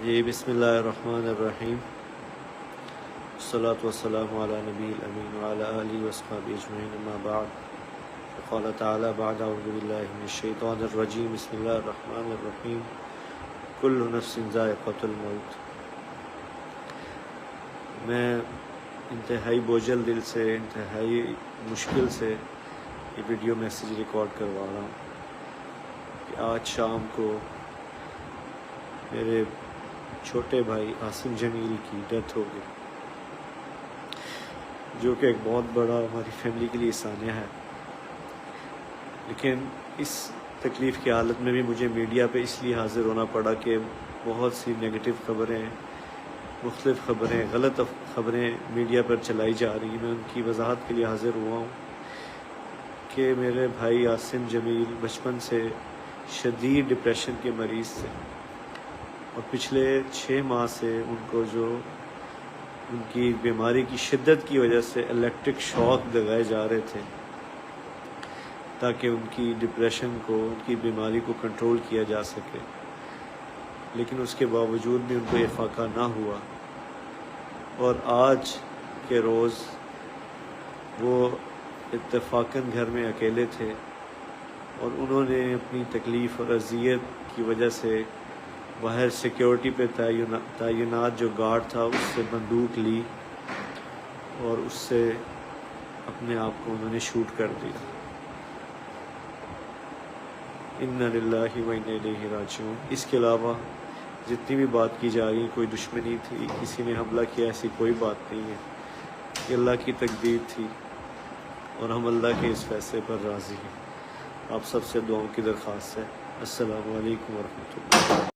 جی بسم اللہ الرحمن الرحیم، والصلاة والسلام علی نبی الامین وعلی آلہ وصحبہ اجمعین، اما بعد، قال تعالی بعد اعوذ باللہ من الشیطان الرجیم، بسم اللہ الرحمن الرحیم، کل نفس ذائقۃ الموت۔ میں انتہائی بوجھل دل سے، انتہائی مشکل سے یہ ویڈیو میسیج ریکارڈ کروا رہا ہوں کہ آج شام کو میرے چھوٹے بھائی عاصم جمیل کی ڈیتھ ہو گئی، جو کہ ایک بہت بڑا ہماری فیملی کے لیے سانیہ ہے۔ لیکن اس تکلیف کی حالت میں بھی مجھے میڈیا پہ اس لیے حاضر ہونا پڑا کہ بہت سی نیگیٹو خبریں، مختلف خبریں، غلط خبریں میڈیا پر چلائی جا رہی ہیں۔ میں ان کی وضاحت کے لیے حاضر ہوا ہوں کہ میرے بھائی عاصم جمیل بچپن سے شدید ڈپریشن کے مریض تھے، اور پچھلے 6 ماہ سے ان کو جو ان کی بیماری کی شدت کی وجہ سے الیکٹرک شاک لگائے جا رہے تھے تاکہ ان کی ڈپریشن کو، ان کی بیماری کو کنٹرول کیا جا سکے، لیکن اس کے باوجود بھی ان کو افاقہ نہ ہوا۔ اور آج کے روز وہ اتفاقاً گھر میں اکیلے تھے، اور انہوں نے اپنی تکلیف اور اذیت کی وجہ سے باہر سیکیورٹی پہ تعینات جو گارڈ تھا اس سے بندوق لی اور اس سے اپنے آپ کو انہوں نے شوٹ کر دیا۔ انا للہ و انا الیہ راجعون۔ اس کے علاوہ جتنی بھی بات کی جا رہی ہے، کوئی دشمنی تھی، کسی نے حملہ کیا، ایسی کوئی بات نہیں ہے۔ یہ اللہ کی تقدیر تھی اور ہم اللہ کے اس فیصلے پر راضی ہیں۔ آپ سب سے دعاؤں کی درخواست ہے۔ السلام علیکم ورحمۃ اللہ۔